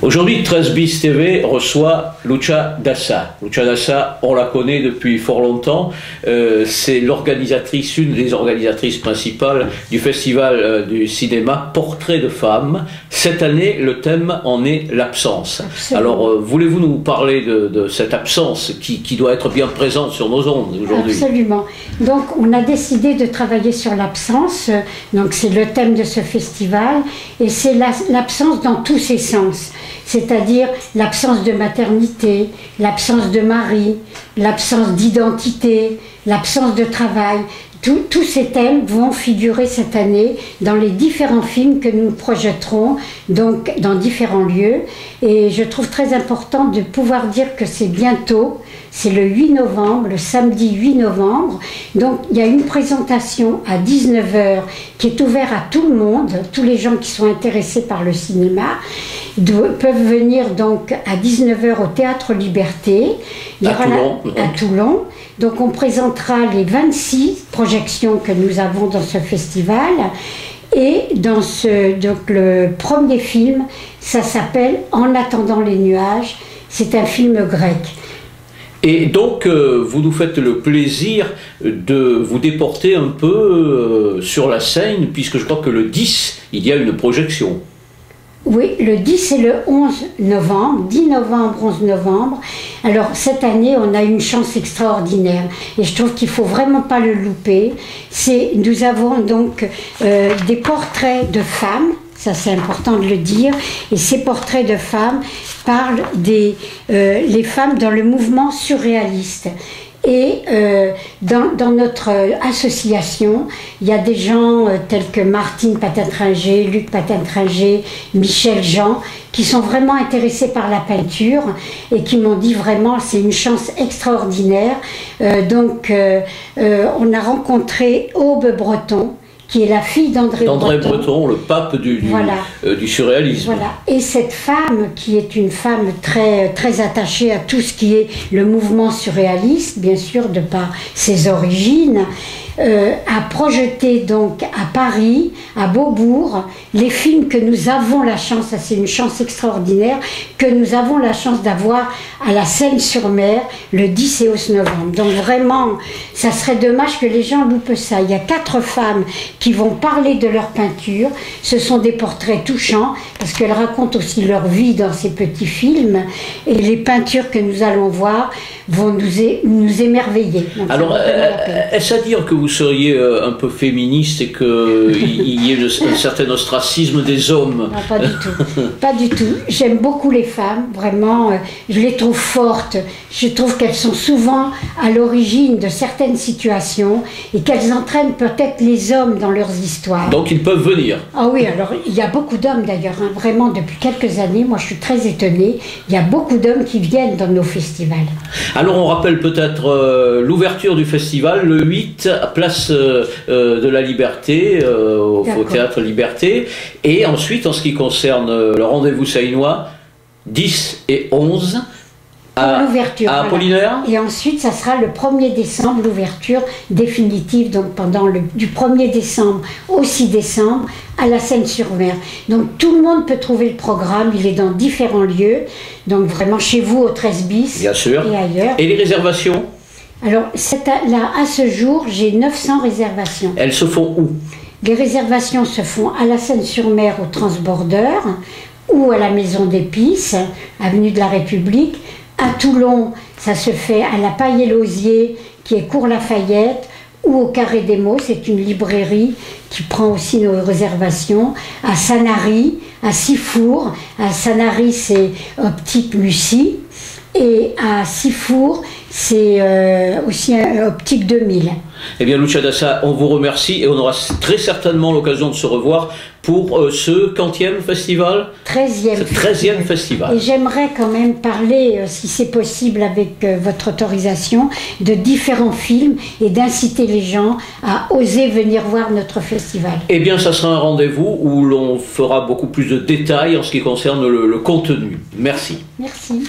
Aujourd'hui, 13 bis TV reçoit Lucia Dassa. Lucia Dassa, on la connaît depuis fort longtemps. C'est l'organisatrice, une des organisatrices principales du festival du cinéma Portrait de femmes. Cette année, le thème en est l'absence. Alors, voulez-vous nous parler de cette absence qui doit être bien présente sur nos ondes aujourd'hui? Absolument. Donc, on a décidé de travailler sur l'absence. Donc, c'est le thème de ce festival. Et c'est l'absence dans tous ses sens. C'est-à-dire l'absence de maternité, l'absence de mari, l'absence d'identité, l'absence de travail. Tous ces thèmes vont figurer cette année dans les différents films que nous projetterons donc dans différents lieux. Et je trouve très important de pouvoir dire que c'est bientôt, c'est le 8 novembre, le samedi 8 novembre. Donc il y a une présentation à 19 h qui est ouverte à tout le monde, tous les gens qui sont intéressés par le cinéma peuvent venir donc à 19 h au Théâtre Liberté. À Toulon. Donc on présentera les 26 projections que nous avons dans ce festival. Et dans donc le premier film, ça s'appelle En attendant les nuages. C'est un film grec. Et donc, vous nous faites le plaisir de vous déporter un peu sur la scène, puisque je crois que le 10, il y a une projection. Oui, le 10 et le 11 novembre, 10 novembre, 11 novembre. Alors, cette année, on a une chance extraordinaire. Et je trouve qu'il ne faut vraiment pas le louper. Nous avons donc des portraits de femmes. Ça, c'est important de le dire. Et ces portraits de femmes parlent les femmes dans le mouvement surréaliste. Et dans notre association, il y a des gens tels que Martine Patin-Tringer, Luc Patin-Tringer, Michel Jean, qui sont vraiment intéressés par la peinture et qui m'ont dit vraiment c'est une chance extraordinaire. Donc on a rencontré Aube Breton, qui est la fille d'André Breton, le pape du surréalisme. Voilà. Et cette femme, qui est une femme très, très attachée à tout ce qui est le mouvement surréaliste, bien sûr, de par ses origines, a projeté donc à Paris, à Beaubourg, les films que nous avons la chance, c'est une chance extraordinaire, que nous avons la chance d'avoir à la Seine-sur-Mer le 10 et 11 novembre. Donc vraiment, ça serait dommage que les gens loupent ça. Il y a 4 femmes qui vont parler de leur peinture. Ce sont des portraits touchants, parce qu'elles racontent aussi leur vie dans ces petits films. Et les peintures que nous allons voir vont nous émerveiller. Donc, alors, est-ce à dire que vous seriez un peu féministe et qu'il y ait un certain ostracisme des hommes? Non, pas du tout. Pas du tout. J'aime beaucoup les femmes, vraiment. Je les trouve fortes. Je trouve qu'elles sont souvent à l'origine de certaines situations et qu'elles entraînent peut-être les hommes dans leurs histoires. Donc ils peuvent venir? Ah oui, alors il y a beaucoup d'hommes d'ailleurs, hein, vraiment depuis quelques années. Moi je suis très étonnée. Il y a beaucoup d'hommes qui viennent dans nos festivals. Alors on rappelle peut-être l'ouverture du festival, le 8, à Place de la Liberté, au Théâtre Liberté. Et ensuite, en ce qui concerne le rendez-vous saïnois, 10 et 11, à Apollinaire. Et ensuite, ça sera le 1er décembre, l'ouverture définitive, donc du 1er décembre au 6 décembre, à la Seine-sur-Mer. Donc tout le monde peut trouver le programme, il est dans différents lieux, donc vraiment chez vous au 13 bis, bien sûr, et ailleurs. Et les réservations? Alors là, à ce jour, j'ai 900 réservations. Elles se font où? Les réservations se font à la Seine-sur-Mer au Transborder, ou à la Maison d'Épices, avenue de la République. À Toulon, ça se fait à la Paille-et-Lausier, qui est Cours Lafayette, ou au Carré des Mots, c'est une librairie qui prend aussi nos réservations. À Sanary, à Sifour. À Sanary, c'est Optique Lucie. Et à Sifour, c'est aussi Optique 2000. Eh bien, Lucia Dassa, on vous remercie et on aura très certainement l'occasion de se revoir pour ce quantième festival? 13e festival. Et j'aimerais quand même parler, si c'est possible avec votre autorisation, de différents films et d'inciter les gens à oser venir voir notre festival. Eh bien, ça sera un rendez-vous où l'on fera beaucoup plus de détails en ce qui concerne le contenu. Merci. Merci.